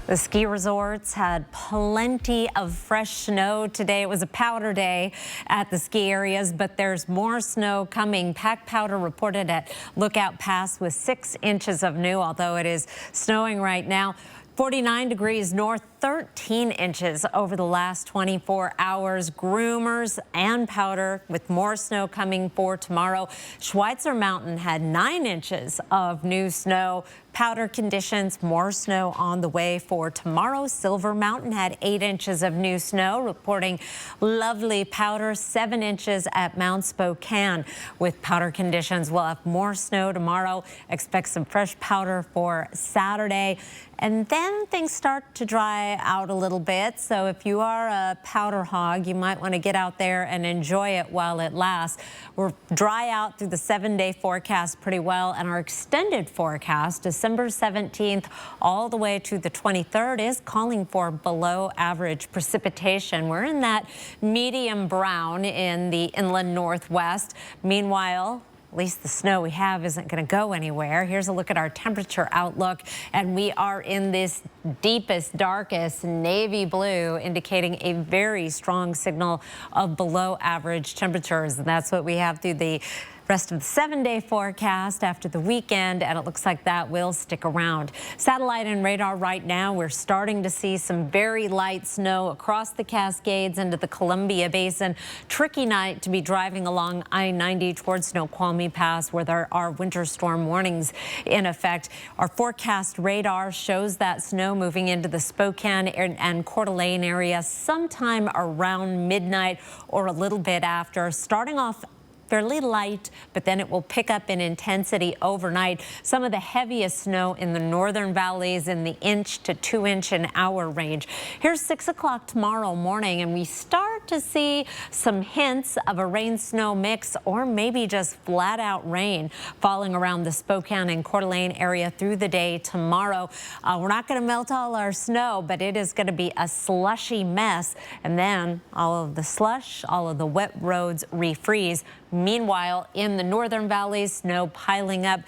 The ski resorts had plenty of fresh snow today. It was a powder day at the ski areas, but there's more snow coming. Pack powder reported at Lookout Pass with 6 inches of new, although it is snowing right now. 49 degrees north, 13 inches over the last 24 hours. Groomers and powder with more snow coming for tomorrow. Schweitzer Mountain had 9 inches of new snow. Powder conditions, more snow on the way for tomorrow. Silver Mountain had 8 inches of new snow, reporting lovely powder, 7 inches at Mount Spokane. With powder conditions, we'll have more snow tomorrow. Expect some fresh powder for Saturday. And then things start to dry out a little bit. So if you are a powder hog, you might want to get out there and enjoy it while it lasts. We're dry out through the 7-day forecast pretty well, and our extended forecast, December 17th all the way to the 23rd, is calling for below average precipitation. We're in that medium brown in the inland northwest. Meanwhile, at least the snow we have isn't going to go anywhere. Here's a look at our temperature outlook, and we are in this deepest, darkest navy blue, indicating a very strong signal of below average temperatures. And that's what we have through the rest of the 7-day forecast after the weekend, and it looks like that will stick around. Satellite and radar right now, we're starting to see some very light snow across the Cascades into the Columbia Basin. Tricky night to be driving along I-90 towards Snoqualmie Pass, where there are winter storm warnings in effect. Our forecast radar shows that snow moving into the Spokane and Coeur d'Alene area sometime around midnight or a little bit after. Starting off fairly light, but then it will pick up in intensity overnight. Some of the heaviest snow in the northern valleys in the inch to 2 inch an hour range. Here's 6 o'clock tomorrow morning, and we start to see some hints of a rain-snow mix or maybe just flat-out rain falling around the Spokane and Coeur d'Alene area through the day tomorrow. We're not going to melt all our snow, but it is going to be a slushy mess, and then all of the slush, all of the wet roads refreeze. Meanwhile, in the northern valleys, snow piling up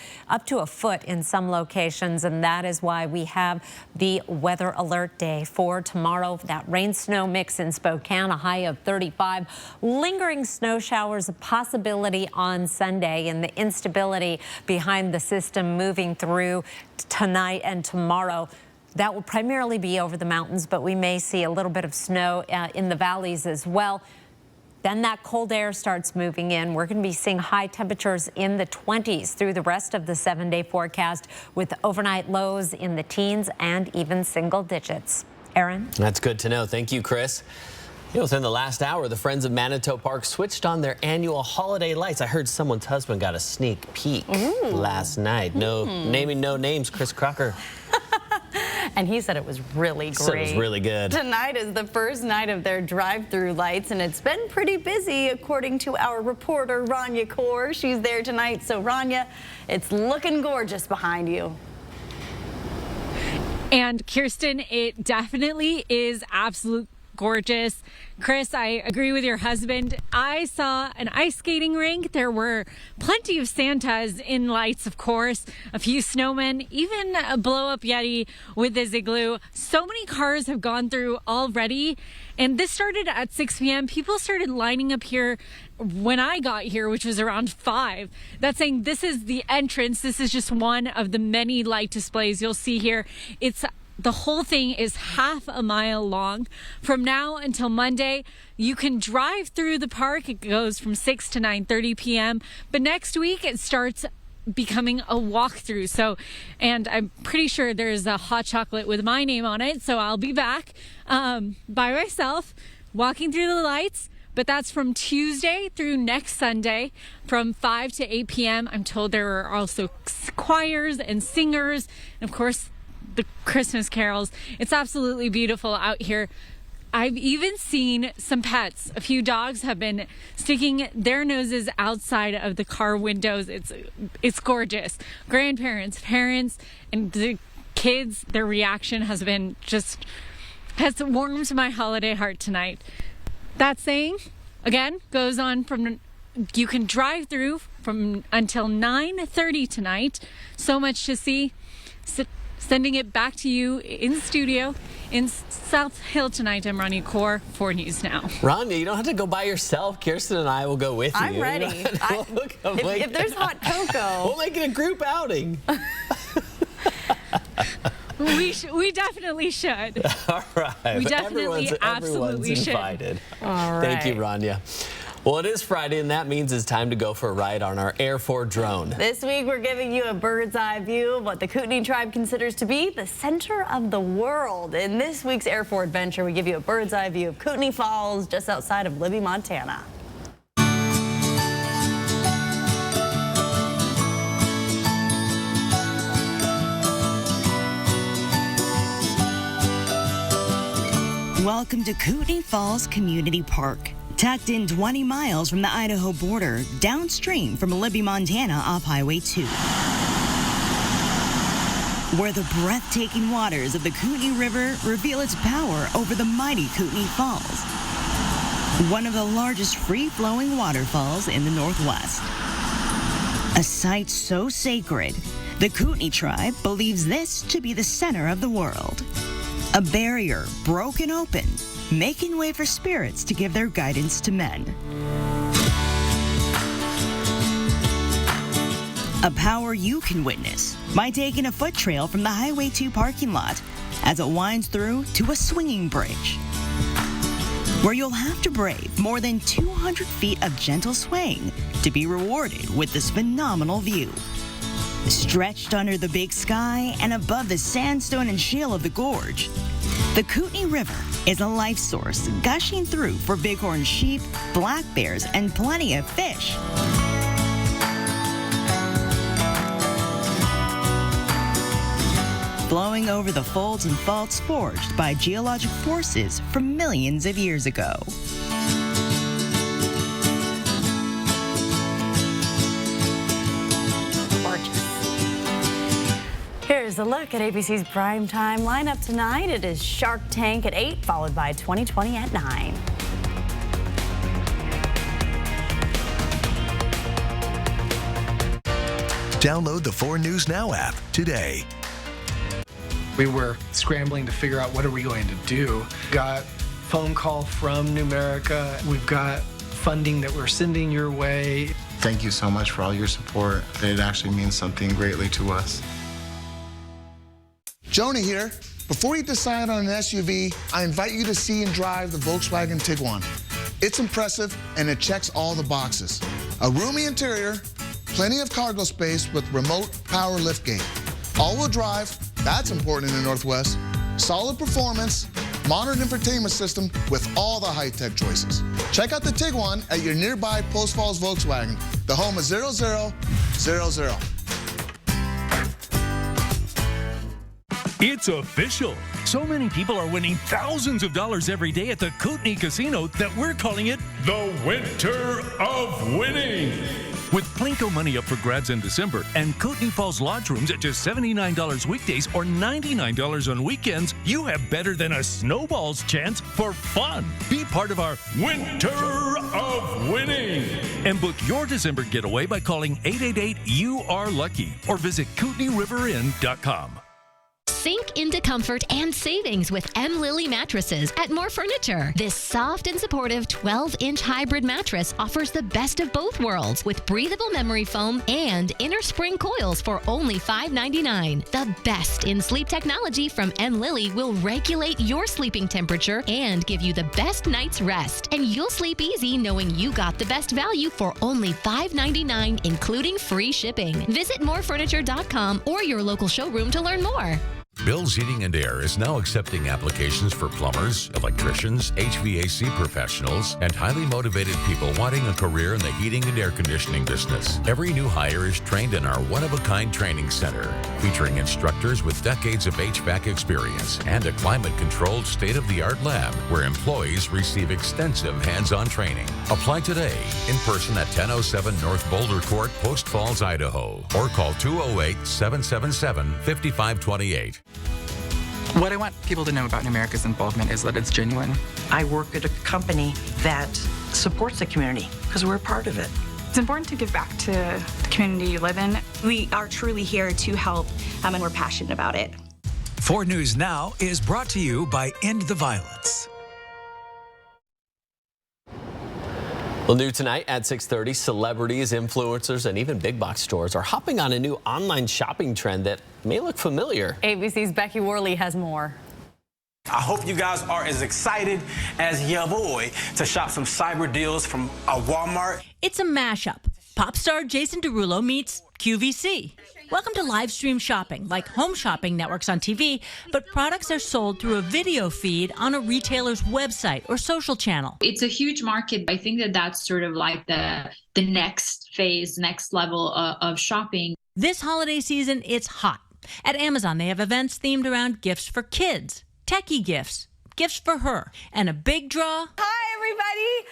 to a foot in some locations, and that is why we have the weather alert day for tomorrow. That rain-snow mix in Spokane, a high of 35. Lingering snow showers, a possibility on Sunday, and the instability behind the system moving through tonight and tomorrow. That will primarily be over the mountains, but we may see a little bit of snow in the valleys as well. Then that cold air starts moving in. We're going to be seeing high temperatures in the 20s through the rest of the 7-day forecast, with overnight lows in the teens and even single digits. Aaron? That's good to know. Thank you, Chris. Within the last hour, the Friends of Manitou Park switched on their annual holiday lights. I heard someone's husband got a sneak peek last night. No naming no names, Chris Crocker. And he said it was really great. Said it was really good. Tonight is the first night of their drive-through lights, and it's been pretty busy, according to our reporter, Rania Kaur. She's there tonight. So, Rania, it's looking gorgeous behind you. And, Kirsten, it definitely is absolute gorgeous. Chris, I agree with your husband. I saw an ice skating rink. There were plenty of Santas in lights, of course, a few snowmen, even a blow-up Yeti with his igloo. So many cars have gone through already, and this started at 6 p.m. People started lining up here when I got here, which was around 5. That's saying this is the entrance. This is just one of the many light displays you'll see here. The whole thing is half a mile long. From now until Monday, you can drive through the park. It goes from 6 to 9:30 p.m. But next week, it starts becoming a walkthrough. And I'm pretty sure there's a hot chocolate with my name on it. So I'll be back by myself, walking through the lights. But that's from Tuesday through next Sunday from 5 to 8 p.m. I'm told there are also choirs and singers, and of course, the Christmas carols. It's absolutely beautiful out here. I've even seen some pets. A few dogs have been sticking their noses outside of the car windows. It's gorgeous. Grandparents, parents, and the kids, their reaction has warmed my holiday heart tonight. That saying, again, goes on from, you can drive through from until 9:30 tonight. So much to see. Sending it back to you in studio in South Hill tonight. I'm Rania Kaur for News Now. Rania, you don't have to go by yourself. Kirsten and I will go with you. I'm ready. If there's hot cocoa. We'll make it a group outing. We definitely should. All right. We definitely absolutely should. Invited. All right. Thank you, Rania. Well, it is Friday, and that means it's time to go for a ride on our Air 4 drone. This week, we're giving you a bird's eye view of what the Kootenai tribe considers to be the center of the world. In this week's Air 4 adventure, we give you a bird's eye view of Kootenai Falls, just outside of Libby, Montana. Welcome to Kootenai Falls Community Park. Tucked in 20 miles from the Idaho border, downstream from Libby, Montana off Highway 2. Where the breathtaking waters of the Kootenai River reveal its power over the mighty Kootenai Falls. One of the largest free-flowing waterfalls in the Northwest. A site so sacred, the Kootenai tribe believes this to be the center of the world. A barrier broken open, making way for spirits to give their guidance to men. A power you can witness by taking a foot trail from the Highway 2 parking lot as it winds through to a swinging bridge, where you'll have to brave more than 200 feet of gentle swaying to be rewarded with this phenomenal view. Stretched under the big sky and above the sandstone and shale of the gorge, the Kootenai River is a life source gushing through for bighorn sheep, black bears, and plenty of fish. Flowing over the folds and faults forged by geologic forces from millions of years ago. Here's a look at ABC's primetime lineup tonight. It is Shark Tank at 8, followed by 2020 at 9. Download the 4 News Now app today. We were scrambling to figure out what are we going to do. Got phone call from Numerica. We've got funding that we're sending your way. Thank you so much for all your support. It actually means something greatly to us. Jonah here. Before you decide on an SUV, I invite you to see and drive the Volkswagen Tiguan. It's impressive and it checks all the boxes. A roomy interior, plenty of cargo space with remote power liftgate. All-wheel drive, that's important in the Northwest. Solid performance, modern infotainment system with all the high-tech choices. Check out the Tiguan at your nearby Post Falls Volkswagen, the home of 0000. It's official. So many people are winning thousands of dollars every day at the Kootenai Casino that we're calling it the Winter of Winning. With Plinko money up for grabs in December and Kootenai Falls Lodge rooms at just $79 weekdays or $99 on weekends, you have better than a snowball's chance for fun. Be part of our Winter of Winning and book your December getaway by calling 888-YOU-ARE-LUCKY or visit KootenaiRiverInn.com. Sink into comfort and savings with M. Lily mattresses at More Furniture. This soft and supportive 12-inch hybrid mattress offers the best of both worlds with breathable memory foam and inner spring coils for only $5.99. The best in sleep technology from M. Lily will regulate your sleeping temperature and give you the best night's rest. And you'll sleep easy knowing you got the best value for only $5.99, including free shipping. Visit morefurniture.com or your local showroom to learn more. Bill's Heating and Air is now accepting applications for plumbers, electricians, HVAC professionals, and highly motivated people wanting a career in the heating and air conditioning business. Every new hire is trained in our one-of-a-kind training center, featuring instructors with decades of HVAC experience and a climate-controlled state-of-the-art lab where employees receive extensive hands-on training. Apply today in person at 1007 North Boulder Court, Post Falls, Idaho, or call 208-777-5528. What I want people to know about Numerica's involvement is that it's genuine. I work at a company that supports the community because we're a part of it. It's important to give back to the community you live in. We are truly here to help, and we're passionate about it. 4 News Now is brought to you by End the Violence. Well, new tonight at 6:30, celebrities, influencers, and even big box stores are hopping on a new online shopping trend that may look familiar. ABC's Becky Worley has more. I hope you guys are as excited as your boy to shop some cyber deals from Walmart. It's a mashup. Pop star Jason Derulo meets QVC. Welcome to live stream shopping, like home shopping networks on TV, but products are sold through a video feed on a retailer's website or social channel. It's a huge market. I think that that's sort of like the next phase, next level of shopping. This holiday season, it's hot. At Amazon, they have events themed around gifts for kids, techie gifts, gifts for her, and a big draw. Hi, everybody.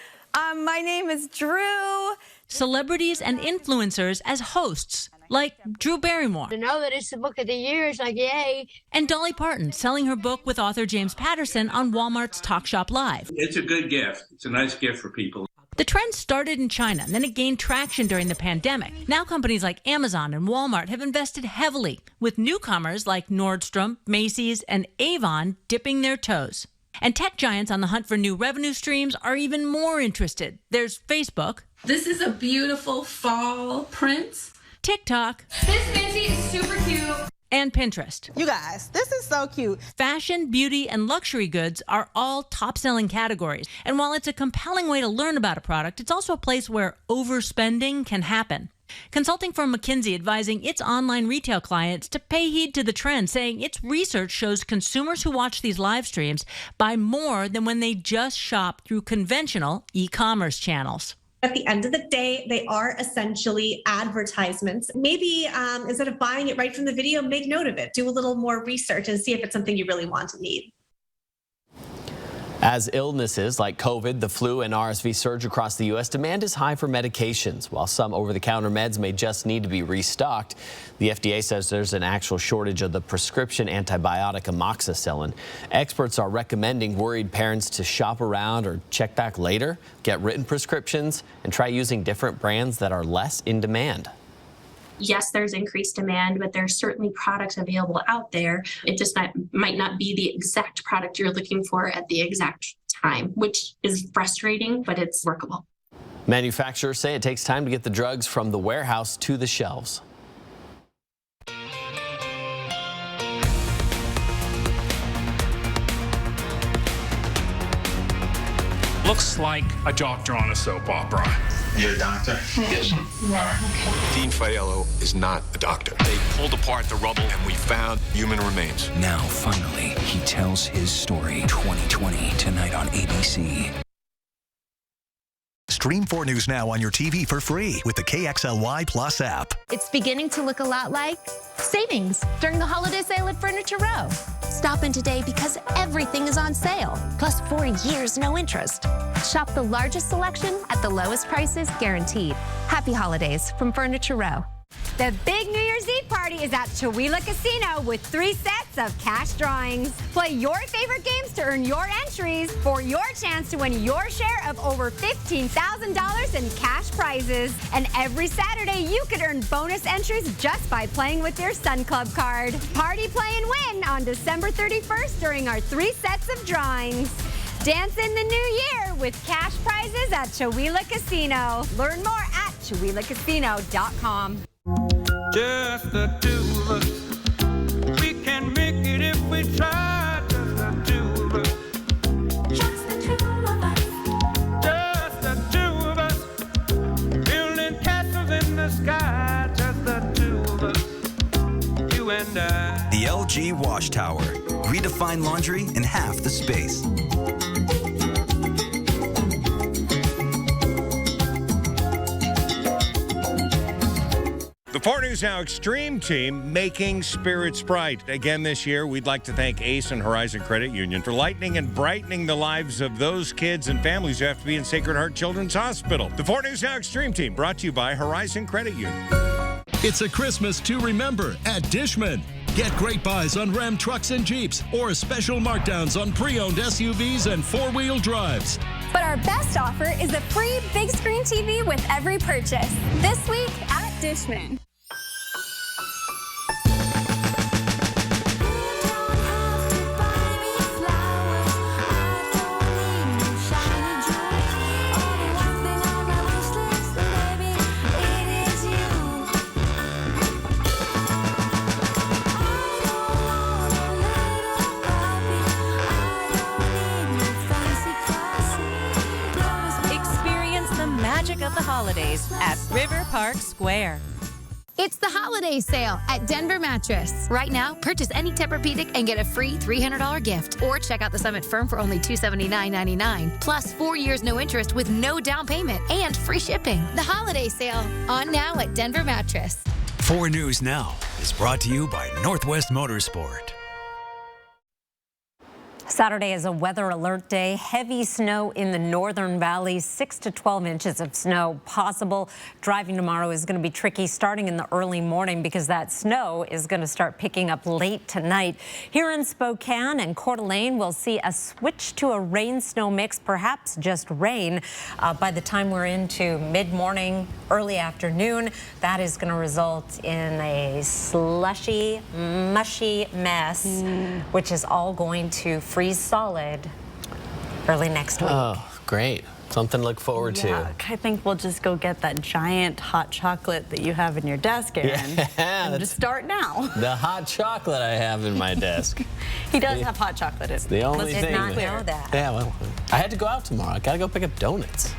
My name is Drew. Celebrities and influencers as hosts, like Drew Barrymore. To know that it's the book of the year is like, yay. And Dolly Parton selling her book with author James Patterson on Walmart's Talk Shop Live. It's a good gift. It's a nice gift for people. The trend started in China, and then it gained traction during the pandemic. Now companies like Amazon and Walmart have invested heavily, with newcomers like Nordstrom, Macy's, and Avon dipping their toes. And tech giants on the hunt for new revenue streams are even more interested. There's Facebook. This is a beautiful fall print. TikTok. This Fancy is super cute. And Pinterest. You guys, this is so cute. Fashion, beauty, and luxury goods are all top-selling categories. And while it's a compelling way to learn about a product, it's also a place where overspending can happen. Consulting firm McKinsey advising its online retail clients to pay heed to the trend, saying its research shows consumers who watch these live streams buy more than when they just shop through conventional e-commerce channels. At the end of the day, they are essentially advertisements. Maybe instead of buying it right from the video, make note of it. Do a little more research and see if it's something you really want and need. As illnesses like COVID, the flu, and RSV surge across the U.S., demand is high for medications. While some over-the-counter meds may just need to be restocked, the FDA says there's an actual shortage of the prescription antibiotic amoxicillin. Experts are recommending worried parents to shop around or check back later, get written prescriptions, and try using different brands that are less in demand. Yes, there's increased demand, but there's certainly products available out there. It just might not be the exact product you're looking for at the exact time, which is frustrating, but it's workable. Manufacturers say it takes time to get the drugs from the warehouse to the shelves. Looks like a doctor on a soap opera. You're a doctor? Yes. Dean Fidello is not a doctor. They pulled apart the rubble and we found human remains. Now, finally, he tells his story. 2020, tonight on ABC. Stream 4 News Now on your TV for free with the KXLY Plus app. It's beginning to look a lot like savings during the holiday sale at Furniture Row. Stop in today because everything is on sale, plus 4 years no interest. Shop the largest selection at the lowest prices guaranteed. Happy holidays from Furniture Row. The big New Year's Eve party is at Chewelah Casino with 3 sets of cash drawings. Play your favorite games to earn your entries for your chance to win your share of over $15,000 in cash prizes. And every Saturday, you could earn bonus entries just by playing with your Sun Club card. Party, play, and win on December 31st during our 3 sets of drawings. Dance in the new year with cash prizes at Chewelah Casino. Learn more at CheweLahCasino.com. Just the two of us. We can make it if we try. Just the two of us. Just the two of us. Just the two of us. Building castles in the sky. Just the two of us. You and I. The LG Wash Tower. Redefine laundry in half the space. The 4 News Now Extreme team making spirits bright. Again this year, we'd like to thank ACE and Horizon Credit Union for lightening and brightening the lives of those kids and families who have to be in Sacred Heart Children's Hospital. The 4 News Now Extreme team brought to you by Horizon Credit Union. It's a Christmas to remember at Dishman. Get great buys on Ram trucks and Jeeps or special markdowns on pre-owned SUVs and 4-wheel drives. But our best offer is a free big screen TV with every purchase. This week at Dishman. Of the holidays at River Park Square. It's the holiday sale at Denver Mattress. Right now, purchase any Tempur-Pedic and get a free $300 gift. Or check out the Summit Firm for only $279.99. Plus 4 years no interest with no down payment and free shipping. The holiday sale on now at Denver Mattress. 4 News Now is brought to you by Northwest Motorsport. Saturday is a weather alert day. Heavy snow in the northern valleys, 6 to 12 inches of snow possible. Driving tomorrow is going to be tricky starting in the early morning because that snow is going to start picking up late tonight. Here in Spokane and Coeur d'Alene, we'll see a switch to a rain-snow mix, perhaps just rain. By the time we're into mid-morning, early afternoon, that is going to result in a slushy, mushy mess, which is all going to freeze solid early next week. Oh, great. Something to look forward to. I think we'll just go get that giant hot chocolate that you have in your desk, Aaron. And just start now. The hot chocolate I have in my desk. He does have hot chocolate. It's the only thing. Did not know that. Yeah, well, I had to go out tomorrow. I got to go pick up donuts.